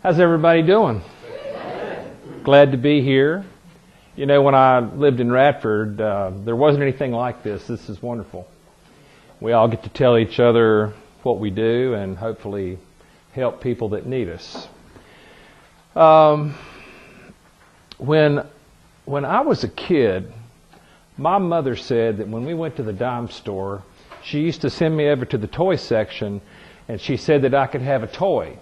How's everybody doing? Glad to be here. You know, when I lived in Radford, there wasn't anything like this. This is wonderful. We all get to tell each other what we do and hopefully help people that need us. When I was a kid, my mother said that when we went to the dime store, she used to send me over to the toy section, and she said that I could have a toy.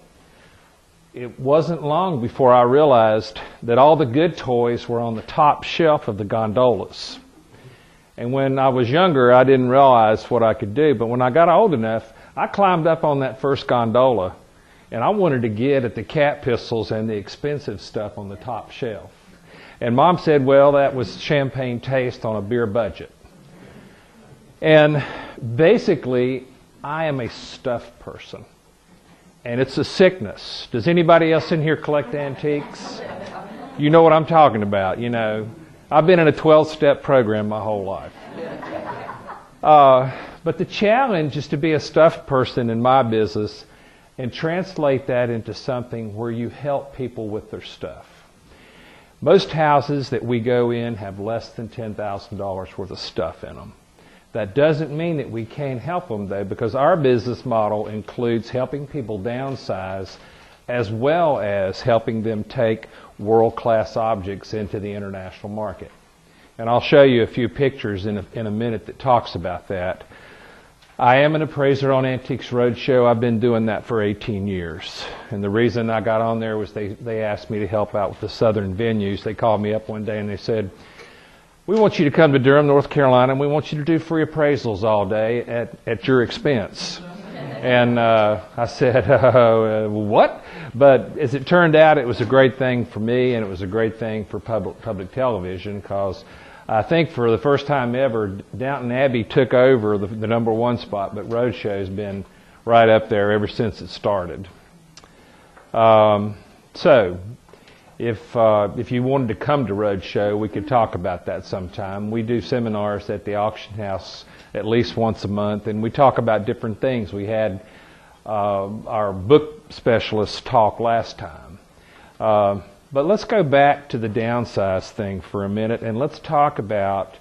It wasn't long before I realized that all the good toys were on the top shelf of the gondolas. And when I was younger, I didn't realize what I could do. But when I got old enough, I climbed up on that first gondola, and I wanted to get at the cat pistols and the expensive stuff on the top shelf. And Mom said, well, that was champagne taste on a beer budget. And basically, I am a stuffed person. And it's a sickness. Does anybody else in here collect antiques? You know what I'm talking about, you know. I've been in a 12-step program my whole life. But the challenge is to be a stuffed person in my business and translate that into something where you help people with their stuff. Most houses that we go in have less than $10,000 worth of stuff in them. That doesn't mean that we can't help them, though, because our business model includes helping people downsize as well as helping them take world-class objects into the international market. And I'll show you a few pictures in a minute that talks about that. I am an appraiser on Antiques Roadshow. I've been doing that for 18 years. And the reason I got on there was they asked me to help out with the southern venues. They called me up one day and they said, we want you to come to Durham, North Carolina, and we want you to do free appraisals all day at your expense. And I said, what? But as it turned out, it was a great thing for me, and it was a great thing for public television, because I think for the first time ever, Downton Abbey took over the number one spot, but Roadshow's been right up there ever since it started. So, if you wanted to come to Roadshow, we could talk about that sometime. We do seminars at the auction house at least once a month, and we talk about different things. We had our book specialist talk last time. But let's go back to the downsize thing for a minute, and let's talk about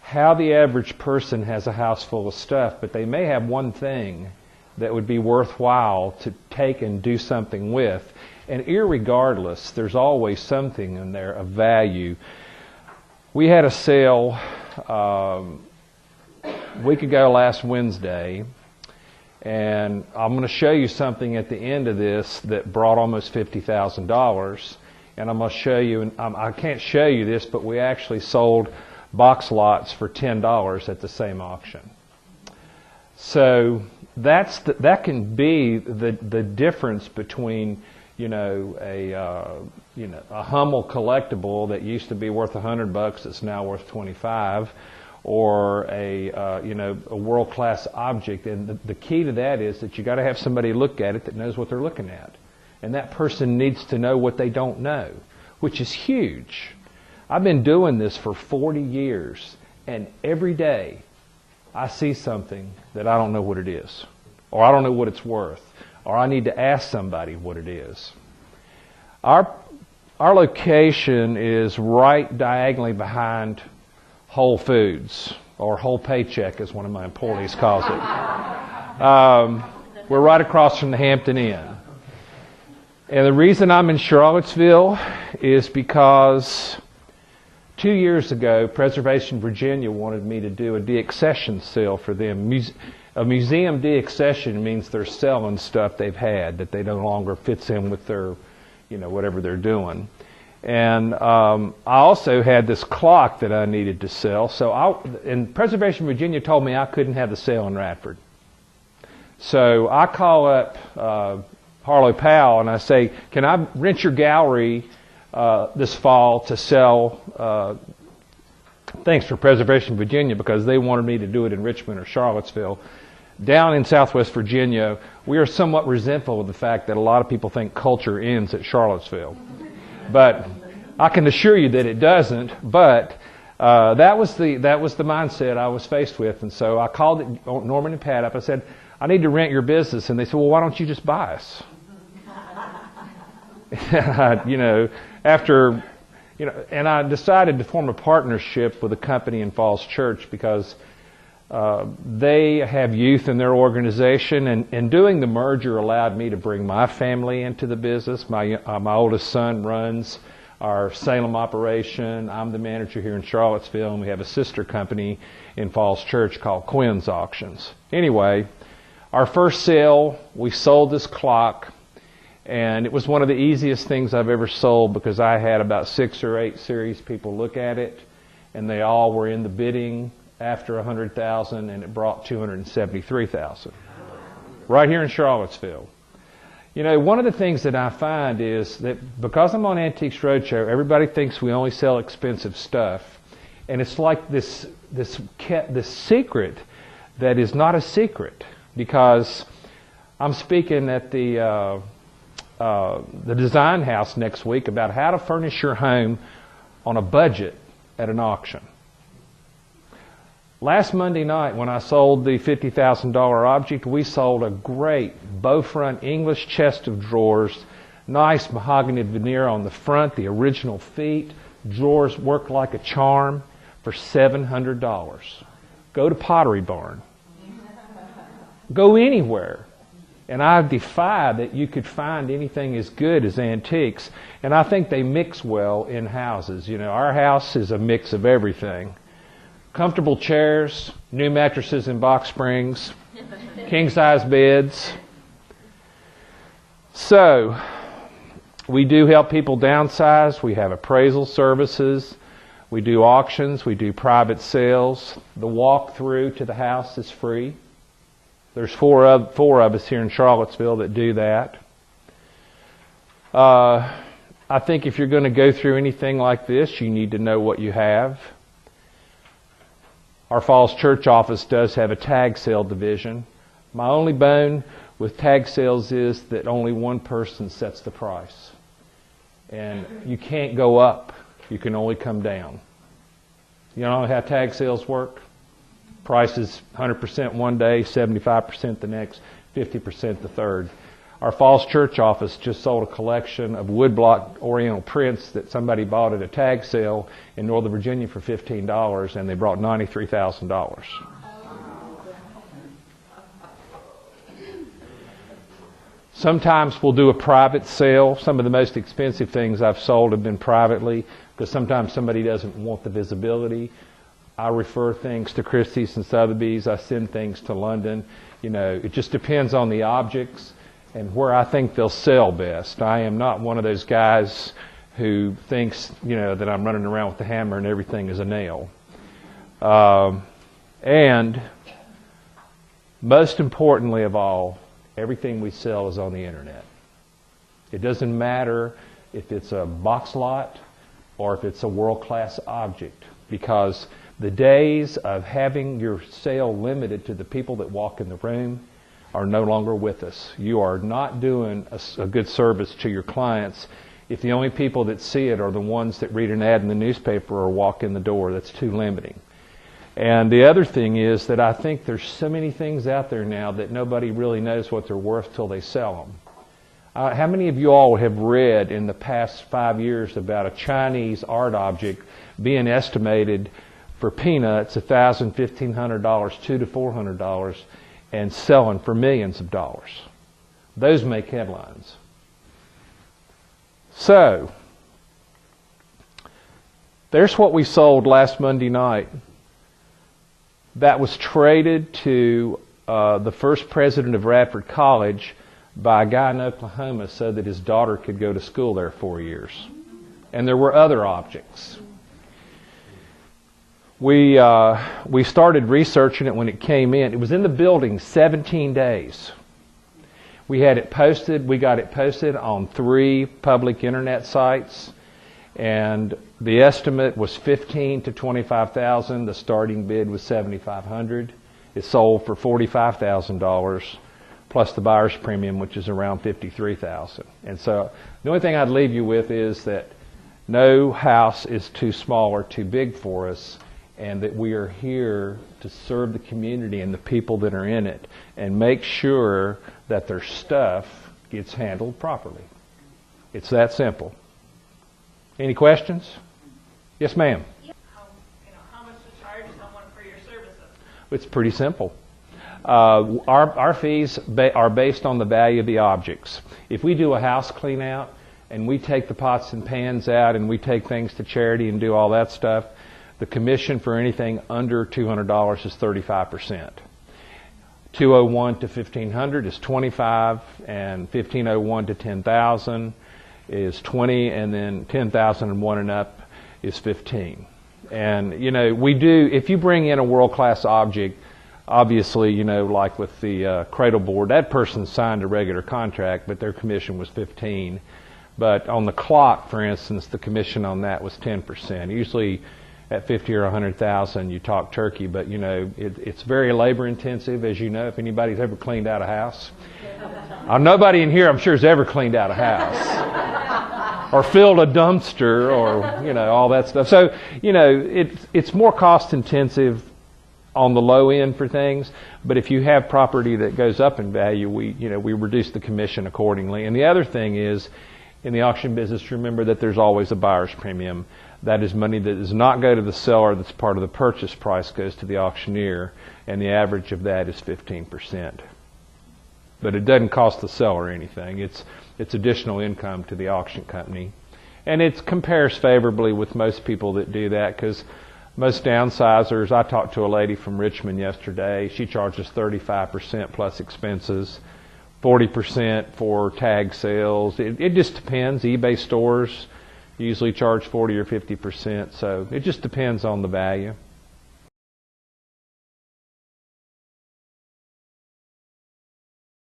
how the average person has a house full of stuff, but they may have one thing that would be worthwhile to take and do something with. And irregardless, there's always something in there of value. We had a sale a week ago last Wednesday, and I'm going to show you something at the end of this that brought almost $50,000. And I'm going to show you, and I can't show you this, but we actually sold box lots for $10 at the same auction. So that can be the difference between a Hummel collectible that used to be worth $100 that's now worth $25, or a world-class object. And the key to that is that you got to have somebody look at it that knows what they're looking at, and that person needs to know what they don't know, which is huge. I've been doing this for 40 years, and every day I see something that I don't know what it is, or I don't know what it's worth, or I need to ask somebody what it is. Our location is right diagonally behind Whole Foods, or Whole Paycheck as one of my employees calls it. We're right across from the Hampton Inn. And the reason I'm in Charlottesville is because 2 years ago, Preservation Virginia wanted me to do a deaccession sale for them. A museum deaccession means they're selling stuff they've had that they no longer fits in with their, whatever they're doing. And I also had this clock that I needed to sell. And Preservation Virginia told me I couldn't have the sale in Radford. So I call up Harlow Powell and I say, can I rent your gallery this fall to sell things for Preservation Virginia, because they wanted me to do it in Richmond or Charlottesville. Down in Southwest Virginia, we are somewhat resentful of the fact that a lot of people think culture ends at Charlottesville. But I can assure you that it doesn't. But that was the mindset I was faced with. And so I called Norman and Pat up. I said, I need to rent your business. And they said, well, why don't you just buy us? After, and I decided to form a partnership with a company in Falls Church because they have youth in their organization, and doing the merger allowed me to bring my family into the business. My oldest son runs our Salem operation. I'm the manager here in Charlottesville, and we have a sister company in Falls Church called Quinn's Auctions. Anyway, our first sale, we sold this clock, and it was one of the easiest things I've ever sold because I had about 6 or 8 series people look at it, and they all were in the bidding after $100,000, and it brought $273,000 right here in Charlottesville. One of the things that I find is that because I'm on Antiques Roadshow, everybody thinks we only sell expensive stuff, and it's like this secret that is not a secret, because I'm speaking at the design house next week about how to furnish your home on a budget at an auction. Last Monday night, when I sold the $50,000 object, we sold a great bow-front English chest of drawers, nice mahogany veneer on the front, the original feet, drawers work like a charm, for $700. Go to Pottery Barn. Go anywhere. And I defy that you could find anything as good as antiques. And I think they mix well in houses. Our house is a mix of everything. Comfortable chairs, new mattresses and box springs, king-size beds. So, we do help people downsize. We have appraisal services. We do auctions. We do private sales. The walk-through to the house is free. There's four of us here in Charlottesville that do that. I think if you're going to go through anything like this, you need to know what you have. Our Falls Church office does have a tag sale division. My only bone with tag sales is that only one person sets the price. And you can't go up. You can only come down. You know how tag sales work? Price is 100% one day, 75% the next, 50% the third. Our Falls Church office just sold a collection of woodblock oriental prints that somebody bought at a tag sale in Northern Virginia for $15, and they brought $93,000. Sometimes we'll do a private sale. Some of the most expensive things I've sold have been privately, because sometimes somebody doesn't want the visibility. I refer things to Christie's and Sotheby's. I send things to London. It just depends on the objects and where I think they'll sell best. I am not one of those guys who thinks, that I'm running around with the hammer and everything is a nail. And most importantly of all, everything we sell is on the internet. It doesn't matter if it's a box lot or if it's a world-class object, because the days of having your sale limited to the people that walk in the room are no longer with us. You are not doing a good service to your clients if the only people that see it are the ones that read an ad in the newspaper or walk in the door. That's too limiting. And the other thing is that I think there's so many things out there now that nobody really knows what they're worth till they sell them. How many of you all have read in the past 5 years about a Chinese art object being estimated for peanuts, $1,000, $1,500, $200 to $400, and selling for millions of dollars? Those make headlines. So, there's what we sold last Monday night. That was traded to the first president of Radford College by a guy in Oklahoma so that his daughter could go to school there 4 years. And there were other objects. We started researching it when it came in. It was in the building 17 days. We had it posted. We got it posted on 3 public internet sites, and the estimate was $15,000 to $25,000. The starting bid was $7,500. It sold for $45,000 plus the buyer's premium, which is around $53,000. And so the only thing I'd leave you with is that no house is too small or too big for us, and that we are here to serve the community and the people that are in it and make sure that their stuff gets handled properly. It's that simple. Any questions? Yes, ma'am. How much to charge someone for your services? It's pretty simple. Our fees are based on the value of the objects. If we do a house clean out and we take the pots and pans out and we take things to charity and do all that stuff, the commission for anything under $200 is 35%. 201 to 1500 is 25, and 1501 to 10,000 is 20, and then 10,001 and up is 15. And we do. If you bring in a world-class object, obviously, like with the Cradleboard, that person signed a regular contract, but their commission was 15. But on the clock, for instance, the commission on that was 10%. Usually, at 50 or 100,000, you talk turkey, but it's very labor intensive, as you know. If anybody's ever cleaned out a house, nobody in here, I'm sure, has ever cleaned out a house or filled a dumpster or all that stuff. So it's more cost intensive on the low end for things. But if you have property that goes up in value, we reduce the commission accordingly. And the other thing is, in the auction business, remember that there's always a buyer's premium. That is money that does not go to the seller, that's part of the purchase price, goes to the auctioneer, and the average of that is 15%. But it doesn't cost the seller anything. It's additional income to the auction company. And it compares favorably with most people that do that, because most downsizers, I talked to a lady from Richmond yesterday, she charges 35% plus expenses, 40% for tag sales. It just depends. eBay stores usually charge 40 or 50%, so it just depends on the value.